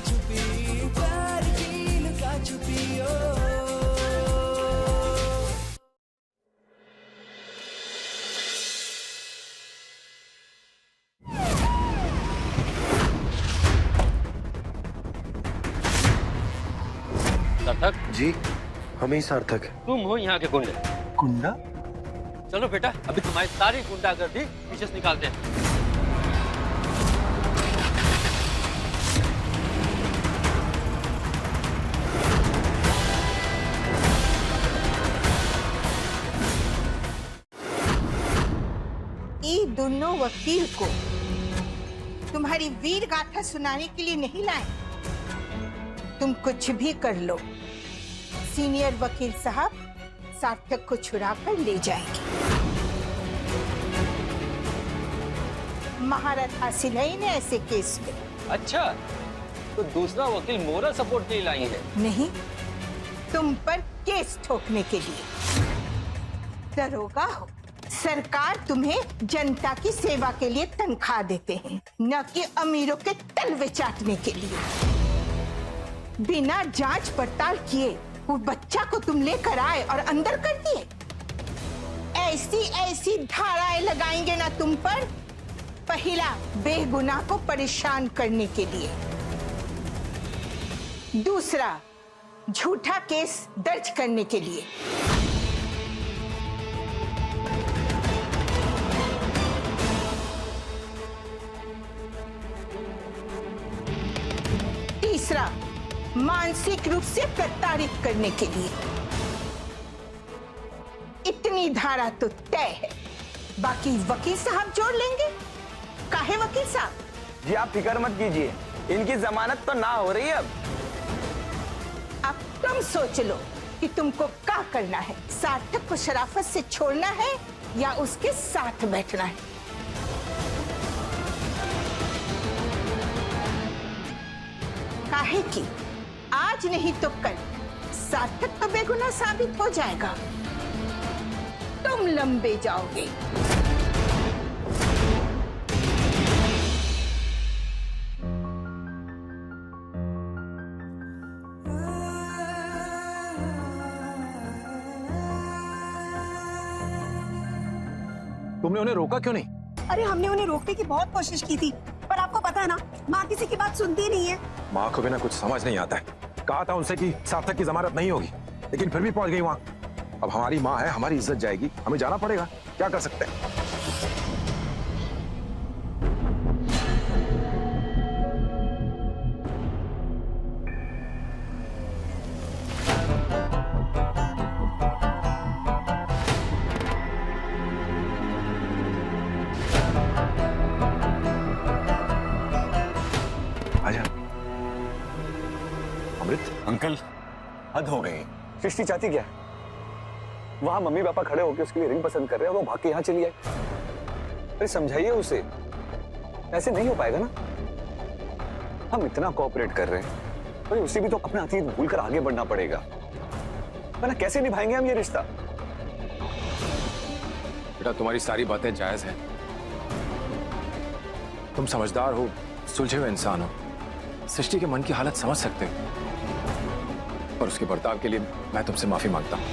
छुपी, प्यार की लुका छुपी ओ। सार्थक जी, हम ही सार्थक। तुम हो यहाँ के गुंडे? गुंडा? चलो बेटा, अभी तुम्हारी सारी गुंडागर्दी पीछे से निकालते हैं। ये दोनों वकील को तुम्हारी वीर गाथा सुनाने के लिए नहीं लाए। तुम कुछ भी कर लो, सीनियर वकील साहब सार्थक को छुड़ा कर ले जाएंगे। महारत हासिल है इन्हें ऐसे केस में। अच्छा, तो दूसरा वकील मोरल सपोर्ट के लिए लाई है? नहीं, तुम पर केस ठोकने के लिए। दरोगा हो, सरकार तुम्हें जनता की सेवा के लिए तनख्वाह देते हैं, न कि अमीरों के तलवे चाटने के लिए। बिना जांच पड़ताल किए वो बच्चा को तुम लेकर आए और अंदर कर दिए। ऐसी ऐसी धाराएं लगाएंगे ना तुम पर। पहला, बेगुनाह को परेशान करने के लिए। दूसरा, झूठा केस दर्ज करने के लिए। तीसरा, मानसिक रूप से प्रताड़ित करने के लिए। इतनी धारा तो तय है, बाकी वकील साहब जोड़ लेंगे। काहे वकील साहब? जी आप फिक्र मत कीजिए, इनकी जमानत तो ना हो रही है अब तुम सोच लो कि तुमको क्या करना है। सार्थक को शराफत से छोड़ना है या उसके साथ बैठना है। काहे कि आज नहीं तो कल सार्थक तो बेगुनाह साबित हो जाएगा। तुम लंबे जाओगे। तुमने उन्हें रोका क्यों नहीं? अरे हमने उन्हें रोकने की बहुत कोशिश की थी, पर आपको पता है ना, माँ किसी की बात सुनती नहीं है। माँ को बिना कुछ समझ नहीं आता है। कहा था उनसे कि सार्थक की जमानत नहीं होगी, लेकिन फिर भी पहुंच गई वहां। अब हमारी माँ है, हमारी इज्जत जाएगी, हमें जाना पड़ेगा। क्या कर सकते हैं? आजा। अमृत अंकल, हद हो गई। सृष्टि चाहती क्या? वहां मम्मी पापा खड़े होकर उसके लिए रिंग पसंद कर रहे हैं और वो भाग के यहाँ चली आई। अरे समझाइए उसे, ऐसे नहीं हो पाएगा ना। हम इतना कोऑपरेट कर रहे हैं, पर उसे भी तो अपना अतीत भूलकर आगे बढ़ना पड़ेगा, वरना कैसे निभाएंगे हम ये रिश्ता? बेटा, तुम्हारी सारी बातें जायज हैं। तुम समझदार हो, सुलझे हुए इंसान हो, सृष्टि के मन की हालत समझ सकते हो, और उसके बर्ताव के लिए मैं तुमसे माफी मांगता हूं।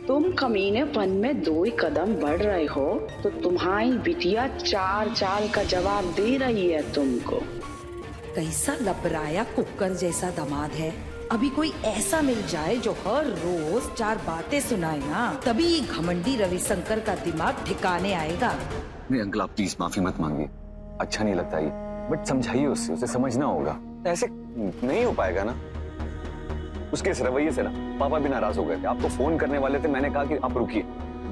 तुम कमीनेपन में 2 ही कदम बढ़ रहे हो तो तुम्हारी बिटिया 4 चाल का जवाब दे रही है तुमको। कैसा लबराया कुकर जैसा दामाद है। अभी कोई ऐसा मिल जाए जो हर रोज 4 बातें सुनाए ना, तभी घमंडी रविशंकर का दिमाग ठिकाने आएगा। नहीं अंकल, आप प्लीज माफी मत मांगिए, अच्छा नहीं लगता ये, बट समझाइए उससे, उसे समझना होगा। ऐसे नहीं हो पाएगा ना। उसके इस रवैये से ना पापा भी नाराज हो गए थे। आपको फोन करने वाले थे, मैंने कहा कि आप रुकिए,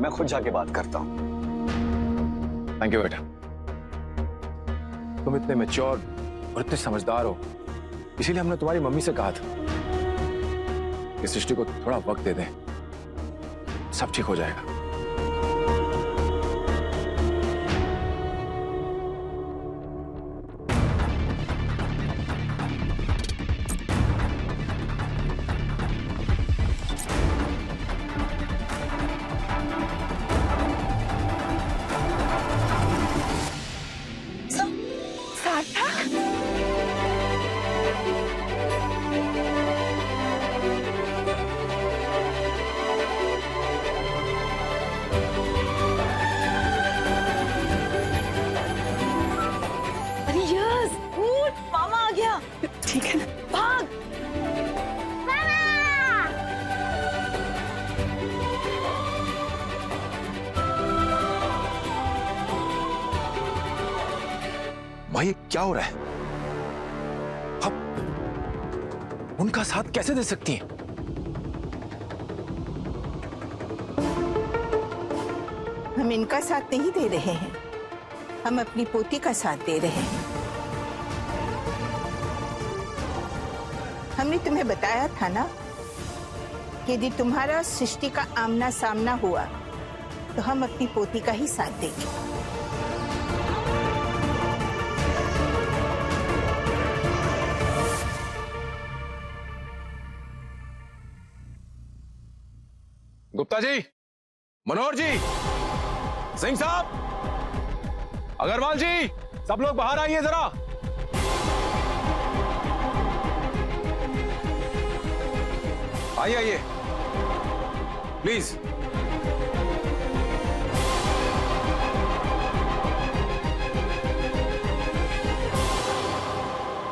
मैं खुद जाके बात करता हूँ। थैंक यू बेटा, तुम इतने मैच्योर और इतने समझदार हो, इसीलिए हमने तुम्हारी मम्मी से कहा था कि सृष्टि को थोड़ा वक्त दे दें, सब ठीक हो जाएगा। भाई क्या हो रहा है? आप उनका साथ कैसे दे सकती हैं? हम इनका साथ नहीं दे रहे हैं, हम अपनी पोती का साथ दे रहे हैं। हमने तुम्हें बताया था ना कि यदि तुम्हारा सृष्टि का आमना सामना हुआ तो हम अपनी पोती का ही साथ देंगे। गुप्ता जी, मनोहर जी, सिंह साहब, अग्रवाल जी, सब लोग बाहर आइए जरा। आइए आइए प्लीज।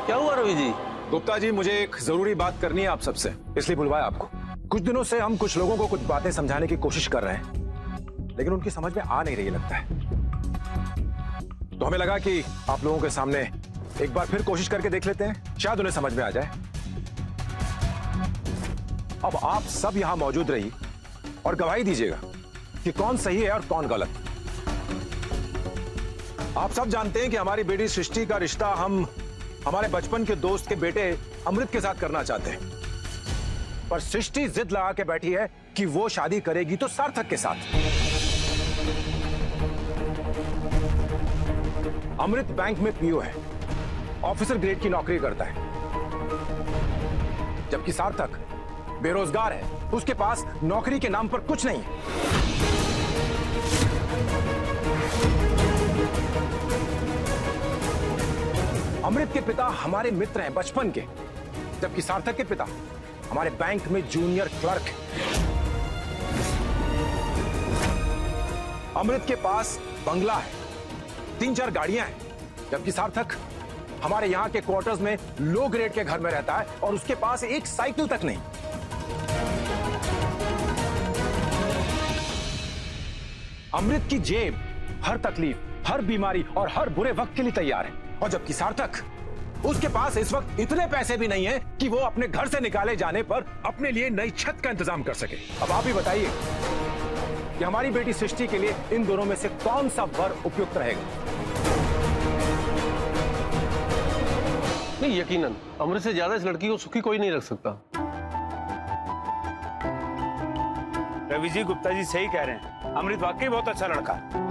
क्या हुआ रवि जी? गुप्ता जी, मुझे एक जरूरी बात करनी है आप सबसे, इसलिए बुलवाया आपको। कुछ दिनों से हम कुछ लोगों को कुछ बातें समझाने की कोशिश कर रहे हैं, लेकिन उनकी समझ में आ नहीं रही लगता है। तो हमें लगा कि आप लोगों के सामने एक बार फिर कोशिश करके देख लेते हैं, शायद उन्हें समझ में आ जाए। अब आप सब यहां मौजूद रहिए और गवाही दीजिएगा कि कौन सही है और कौन गलत। आप सब जानते हैं कि हमारी बेटी सृष्टि का रिश्ता हम हमारे बचपन के दोस्त के बेटे अमृत के साथ करना चाहते हैं, पर सृष्टि जिद लगा के बैठी है कि वो शादी करेगी तो सार्थक के साथ। अमृत बैंक में पीओ है, ऑफिसर ग्रेड की नौकरी करता है, जबकि सार्थक बेरोजगार है, उसके पास नौकरी के नाम पर कुछ नहीं है। अमृत के पिता हमारे मित्र हैं बचपन के, जबकि सार्थक के पिता हमारे बैंक में जूनियर क्लर्क है। अमृत के पास बंगला है, 3-4 गाड़ियां हैं, जबकि सार्थक हमारे यहां के क्वार्टर्स में लो ग्रेड के घर में रहता है और उसके पास एक साइकिल तक नहीं। अमृत की जेब हर तकलीफ, हर बीमारी और हर बुरे वक्त के लिए तैयार है, और जबकि सार्थक, उसके पास इस वक्त इतने पैसे भी नहीं है कि वो अपने घर से निकाले जाने पर अपने लिए नई छत का इंतजाम कर सके। अब आप ही बताइए कि हमारी बेटी सृष्टि के लिए इन दोनों में से कौन सा वर उपयुक्त रहेगा? नहीं, यकीनन अमृत से ज्यादा इस लड़की को सुखी कोई नहीं रख सकता। रवि जी, गुप्ता जी सही कह रहे हैं, अमृत वाकई बहुत अच्छा लड़का है।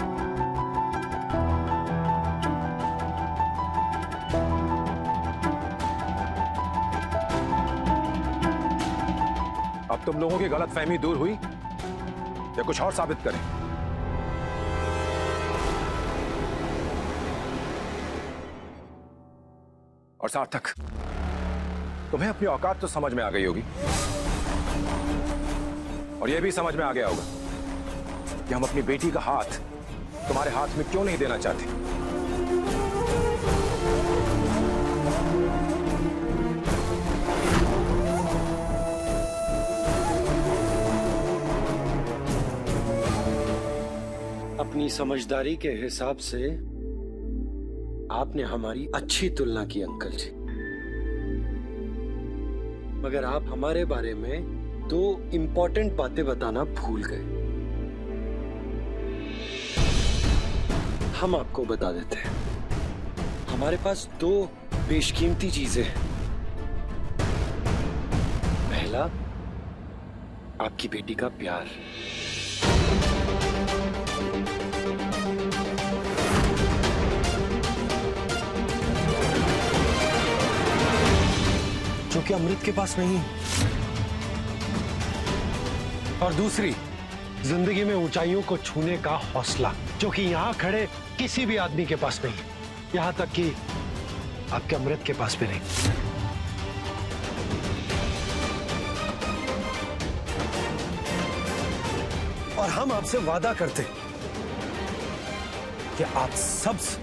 अब तुम लोगों की गलतफहमी दूर हुई या कुछ और साबित करें? और सार्थक, तुम्हें अपनी औकात तो समझ में आ गई होगी, और यह भी समझ में आ गया होगा कि हम अपनी बेटी का हाथ तुम्हारे हाथ में क्यों नहीं देना चाहते। अपनी समझदारी के हिसाब से आपने हमारी अच्छी तुलना की अंकल जी, मगर आप हमारे बारे में 2 इंपॉर्टेंट बातें बताना भूल गए। हम आपको बता देते हैं, हमारे पास 2 बेशकीमती चीजें हैं। पहला, आपकी बेटी का प्यार, जो कि अमृत के पास नहीं। और दूसरी, जिंदगी में ऊंचाइयों को छूने का हौसला, जो कि यहां खड़े किसी भी आदमी के पास नहीं, यहां तक कि आपके अमृत के पास भी नहीं। और हम आपसे वादा करते कि आप सबसे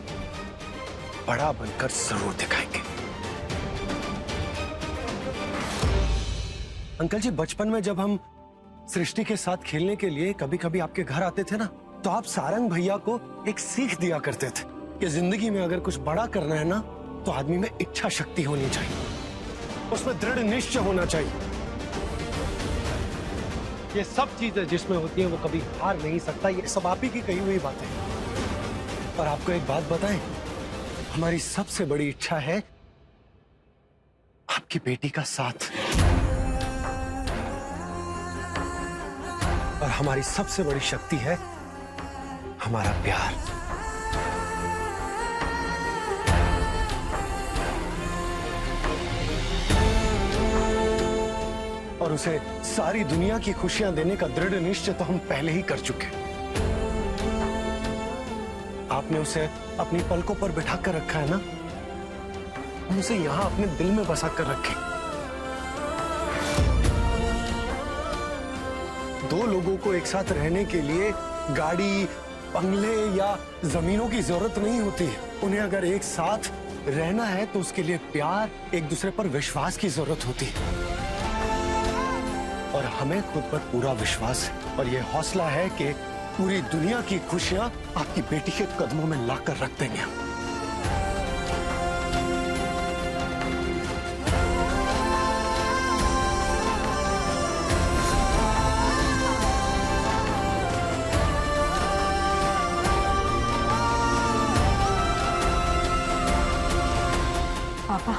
बड़ा बनकर जरूर दिखाएंगे। अंकल जी, बचपन में जब हम सृष्टि के साथ खेलने के लिए कभी कभी आपके घर आते थे ना, तो आप सारंग भैया को एक सीख दिया करते थे कि जिंदगी में अगर कुछ बड़ा करना है ना तो आदमी में इच्छा शक्ति होनी चाहिए, उसमें दृढ़ निश्चय होना चाहिए। ये सब चीजें जिसमें होती हैं वो कभी हार नहीं सकता। ये सब आप ही की कही हुई बातें। और आपको एक बात बताएं, हमारी सबसे बड़ी इच्छा है आपकी बेटी का साथ, और हमारी सबसे बड़ी शक्ति है हमारा प्यार। और उसे सारी दुनिया की खुशियां देने का दृढ़ निश्चय तो हम पहले ही कर चुके। आपने उसे अपनी पलकों पर बिठा कर रखा है ना, हम उसे यहां अपने दिल में बसा कर रखें। दो लोगों को एक साथ रहने के लिए गाड़ी, बंगले या जमीनों की जरूरत नहीं होती है। उन्हें अगर एक साथ रहना है तो उसके लिए प्यार, एक दूसरे पर विश्वास की जरूरत होती है। और हमें खुद पर पूरा विश्वास है और यह हौसला है कि पूरी दुनिया की खुशियां आपकी बेटी के कदमों में लाकर रख देंगे हम। पापा,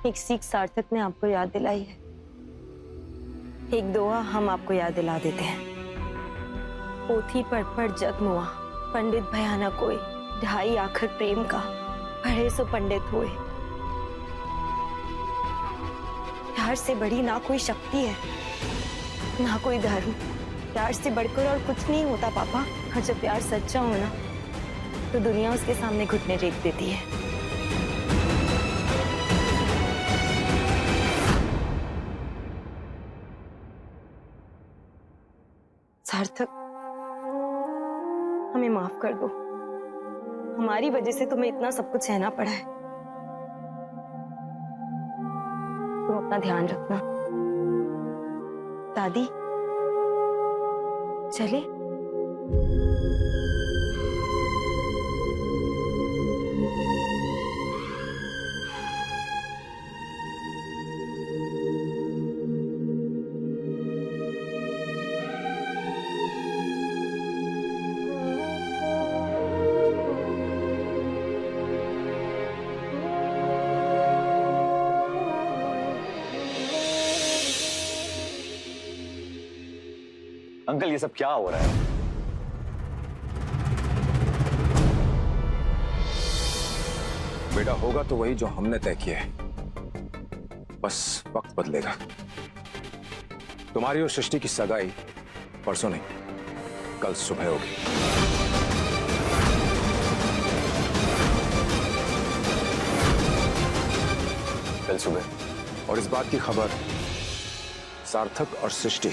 एक सीख सार्थक ने आपको याद दिलाई है, एक दुआ हम आपको याद दिला देते हैं। पोथी पढ़ जग मुआ, पंडित भयाना कोई, ढाई आखिर प्रेम का, पढ़े सो पंडित हुए। प्यार से बड़ी ना कोई शक्ति है, ना कोई धर्म। प्यार से बढ़कर और कुछ नहीं होता पापा। और जब प्यार सच्चा हो ना तो दुनिया उसके सामने घुटने टेक देती है। सार्थक, हमें माफ कर दो। हमारी वजह से तुम्हें इतना सब कुछ सहना पड़ा है। तुम अपना ध्यान रखना। दादी, चले? अंकल, ये सब क्या हो रहा है? बेटा, होगा तो वही जो हमने तय किया है, बस वक्त बदलेगा। तुम्हारी और सृष्टि की सगाई परसों नहीं, कल सुबह होगी। कल सुबह? और इस बात की खबर सार्थक और सृष्टि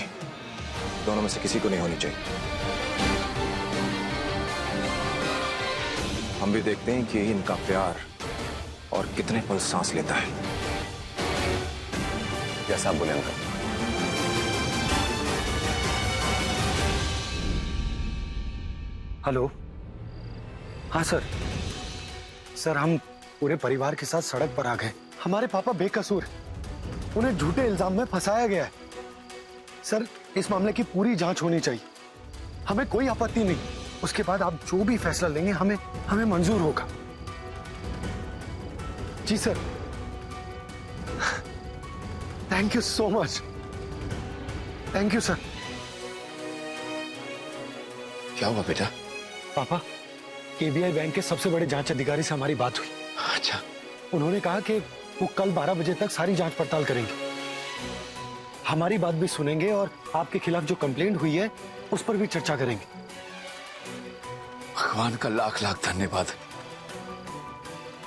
दोनों में से किसी को नहीं होनी चाहिए। हम भी देखते हैं कि इनका प्यार और कितने पल सांस लेता है। जैसा आप बोले अंकल। हेलो, हाँ सर। सर, हम पूरे परिवार के साथ सड़क पर आ गए। हमारे पापा बेकसूर, उन्हें झूठे इल्जाम में फंसाया गया है। सर, इस मामले की पूरी जांच होनी चाहिए। हमें कोई आपत्ति नहीं। उसके बाद आप जो भी फैसला लेंगे हमें मंजूर होगा। जी sir. Thank you so much. Thank you sir. क्या हुआ बेटा? पापा, केबीआई बैंक के सबसे बड़े जांच अधिकारी से हमारी बात हुई। अच्छा। उन्होंने कहा कि वो कल 12 बजे तक सारी जांच पड़ताल करेंगे, हमारी बात भी सुनेंगे और आपके खिलाफ जो कंप्लेंट हुई है उस पर भी चर्चा करेंगे। भगवान का लाख लाख धन्यवाद।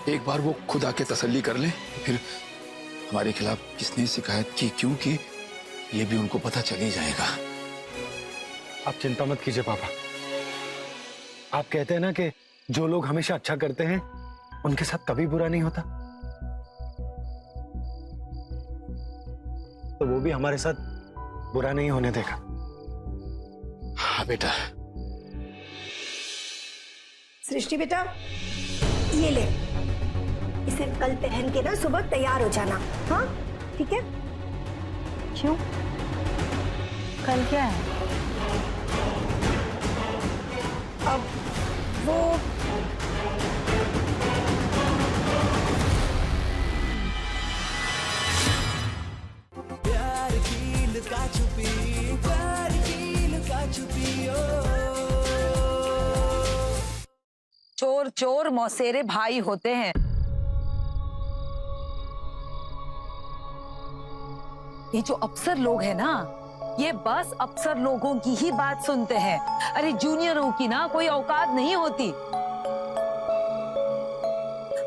एक बार वो खुद आके तसल्ली कर ले, फिर हमारे खिलाफ किसने शिकायत की, क्यों की, ये भी उनको पता चल ही जाएगा। आप चिंता मत कीजिए पापा। आप कहते हैं ना कि जो लोग हमेशा अच्छा करते हैं उनके साथ कभी बुरा नहीं होता, तो वो भी हमारे साथ बुरा नहीं होने देगा। हाँ बेटा। सृष्टि बेटा, ये ले, इसे कल पहन के ना सुबह तैयार हो जाना। हाँ ठीक है? क्यों? कल क्या है? अब वो प्यार की लुका छुपी, प्यार की लुका छुपी ओ। चोर चोर मौसेरे भाई होते हैं। ये जो अफसर लोग हैं ना, ये बस अफसर लोगों की ही बात सुनते हैं। अरे जूनियरों की ना कोई औकात नहीं होती।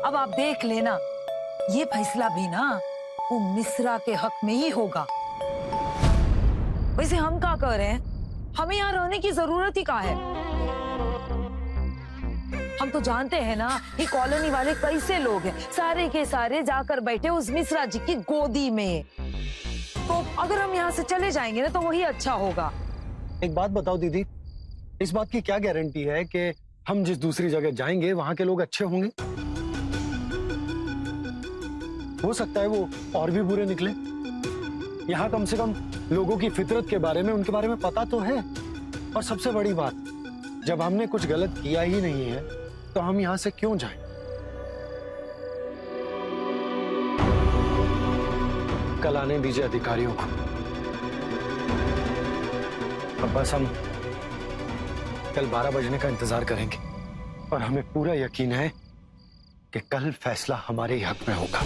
अब आप देख लेना, ये फैसला भी ना वो मिश्रा के हक में ही होगा। वैसे हम क्या कर रहे हैं? हमें यहाँ रहने की जरूरत ही क्या है? हम तो जानते हैं ना ये कॉलोनी वाले कैसे लोग हैं। सारे के सारे जाकर बैठे उस मिश्रा जी की गोदी में। तो अगर हम यहाँ से चले जाएंगे ना तो वही अच्छा होगा। एक बात बताओ दीदी, इस बात की क्या गारंटी है कि हम जिस दूसरी जगह जाएंगे वहां के लोग अच्छे होंगे? हो सकता है वो और भी बुरे निकले। यहाँ कम से कम लोगों की फितरत के बारे में, उनके बारे में पता तो है। और सबसे बड़ी बात, जब हमने कुछ गलत किया ही नहीं है तो हम यहाँ से क्यों जाएं? कल आने दीजिए अधिकारियों को। अब बस हम कल 12 बजने का इंतजार करेंगे और हमें पूरा यकीन है कि कल फैसला हमारे ही हक में होगा।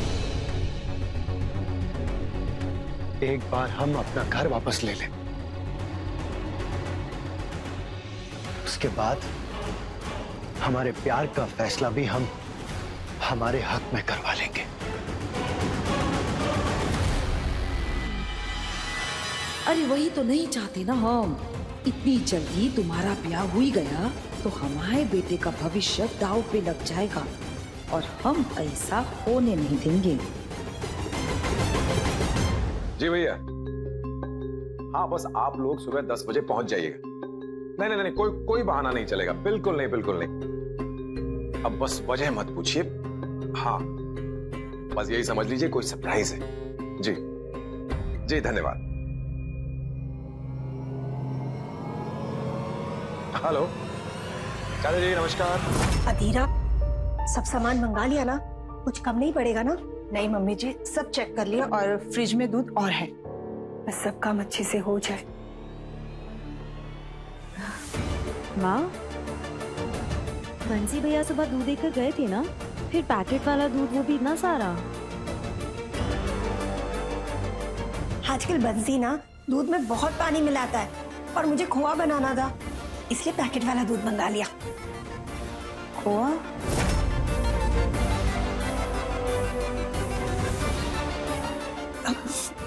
एक बार हम अपना घर वापस ले लें, उसके बाद हमारे प्यार का फैसला भी हम हमारे हक में करवा लेंगे। अरे वही तो नहीं चाहते ना हम। इतनी जल्दी तुम्हारा ब्याह हो ही गया तो हमारे बेटे का भविष्य दांव पे लग जाएगा और हम ऐसा होने नहीं देंगे। जी भैया, हाँ बस आप लोग सुबह 10 बजे पहुंच जाइएगा। नहीं नहीं नहीं, कोई बहाना नहीं चलेगा। बिल्कुल नहीं, बिल्कुल नहीं। अब बस वजह मत पूछिए। हाँ बस यही समझ लीजिए कोई सरप्राइज है। जी जी धन्यवाद। हेलो चाचा जी, नमस्कार। अधीरा, सब सामान मंगा लिया ना? कुछ कम नहीं पड़ेगा ना? नहीं मम्मी जी, सब चेक कर लिया और फ्रिज में दूध और है। बस सब काम अच्छे से हो जाए। माँ, बंसी भैया सुबह दूध देकर गए थे ना, फिर पैकेट वाला दूध वो भी इतना सारा। आजकल बंसी ना दूध में बहुत पानी मिलाता है और मुझे खोआ बनाना था, इसलिए पैकेट वाला दूध मंगा लिया। खोआ?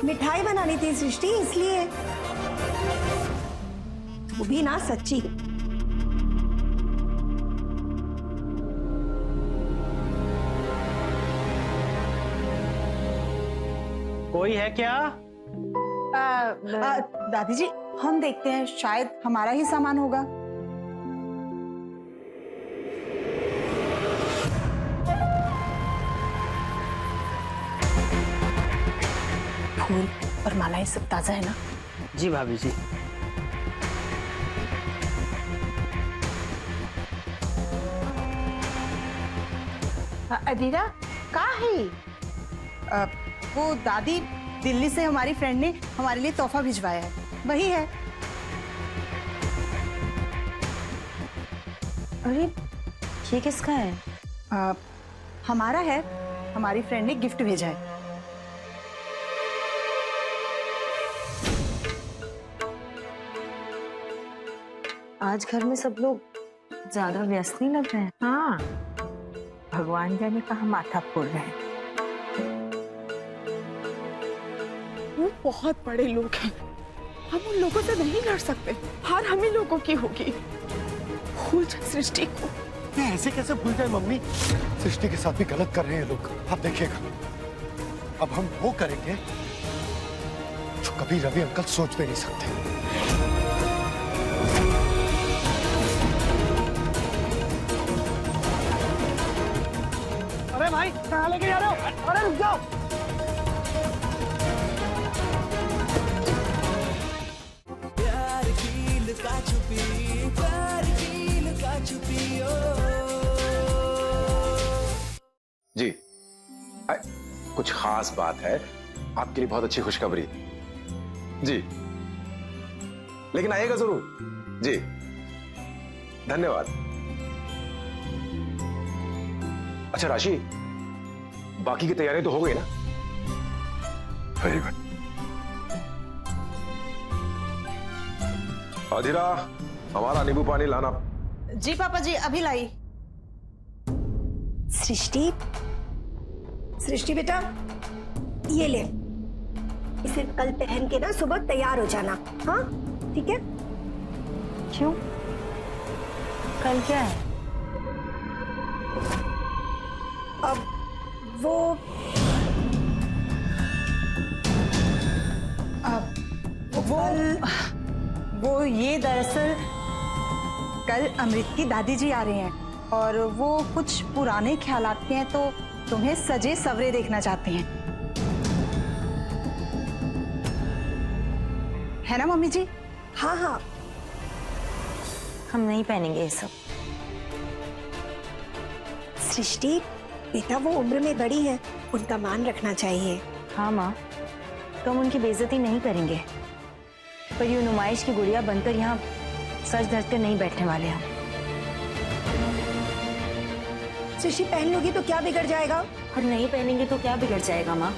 मिठाई बनानी थी सृष्टि, इसलिए। वो भी ना सच्ची। कोई है क्या? दादी जी, हम देखते हैं, शायद हमारा ही सामान होगा। फूल और मालाएं सब ताजा है ना? जी भाभी जी। अधीरा कहाँ है? वो दादी, दिल्ली से हमारी फ्रेंड ने हमारे लिए तोहफा भिजवाया है, वही है। अरे ये किसका है? हमारा है, हमारी फ्रेंड ने गिफ्ट भेजा है। आज घर में सब लोग ज्यादा व्यस्त नहीं लग रहे हैं। हाँ, भगवान जाने कहाँ माथा फोड़ रहे हैं। वो बहुत बड़े लोग हैं, हम उन लोगों से नहीं लड़ सकते। हार हम ही लोगों की होगी। भूल जा सृष्टि को। ये ऐसे कैसे भूल जाए मम्मी? सृष्टि के साथ भी गलत कर रहे हैं लोग, आप देखिएगा। अब हम वो करेंगे जो कभी रवि अंकल सोच भी नहीं सकते। भाई कहाँ लेके जा रहे हो? अरे रुक जाओ। प्यार की लुका छुपी, प्यार की लुका छुपी ओ। जी कुछ खास बात है, आपके लिए बहुत अच्छी खुशखबरी। जी लेकिन आइएगा जरूर। जी धन्यवाद। अच्छा राशि, बाकी की तैयारी तो हो गई ना? Very good. अधीरा, हमारा नींबू पानी लाना। जी पापा जी, अभी लाई। सृष्टि, सृष्टि बेटा ये ले, इसे कल पहन के ना सुबह तैयार हो जाना। हाँ ठीक है? क्यों? कल क्या है? अब वो ये दरअसल कल अमृत की दादी जी आ रहे हैं और वो कुछ पुराने ख्यालात के हैं, तो तुम्हें सजे सवरे देखना चाहते हैं, है ना मम्मी जी? हाँ हाँ, हम नहीं पहनेंगे ये सब। सृष्टि बेटा वो उम्र में बड़ी है, उनका मान रखना चाहिए। हाँ माँ, तो हम उनकी बेइज्जती नहीं करेंगे, पर यूं नुमाइश की गुड़िया बनकर यहाँ सच धर कर नहीं बैठने वाले हम। सृष्टि पहन लोगी तो क्या बिगड़ जाएगा? और नहीं पहनेंगे तो क्या बिगड़ जाएगा माँ?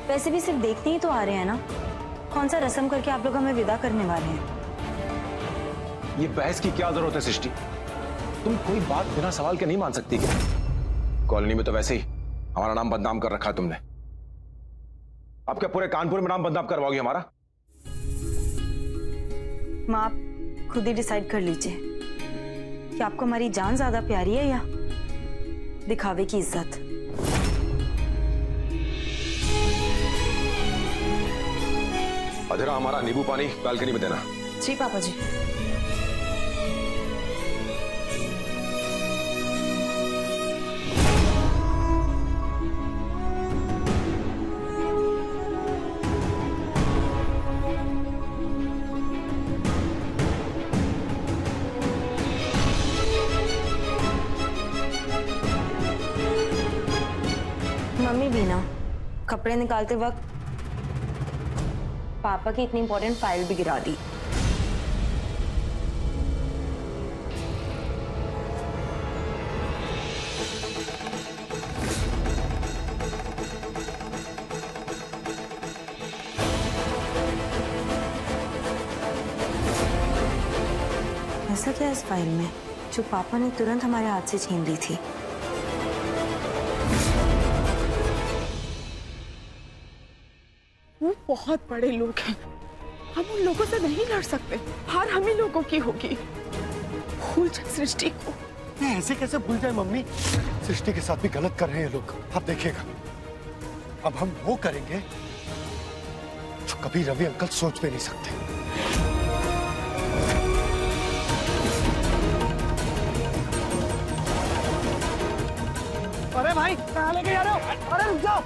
वैसे भी सिर्फ देखते ही तो आ रहे हैं ना, कौन सा रस्म करके आप लोग हमें विदा करने वाले हैं? ये बहस की क्या जरूरत है सृष्टि? तुम कोई बात बिना सवाल के नहीं मान सकती क्या? कॉलोनी में तो वैसे ही हमारा नाम बदनाम कर रखा है तुमने। अब क्या पूरे कानपुर में नाम बदनाम करवाओगी हमारा? माँ आप खुद ही डिसाइड कर लीजिए कि आपको हमारी जान ज्यादा प्यारी है या दिखावे की इज्जत। अधीरा, हमारा नींबू पानी बालकनी में देना। जी पापा जी। मम्मी भी ना कपड़े निकालते वक्त पापा की इतनी इंपॉर्टेंट फाइल भी गिरा दी। ऐसा क्या है इस फाइल में जो पापा ने तुरंत हमारे हाथ से छीन ली थी? वो बहुत बड़े लोग हैं, हम उन लोगों से नहीं लड़ सकते, हार हम ही लोगों की होगी। भूल जा सृष्टि को। ऐसे कैसे भूल जाए मम्मी? सृष्टि के साथ भी गलत कर रहे हैं लोग, आप देखिएगा। अब हम वो करेंगे जो कभी रवि अंकल सोच भी नहीं सकते। अरे भाई कहाँ लेके जा रहे हो? अरे रुक जाओ।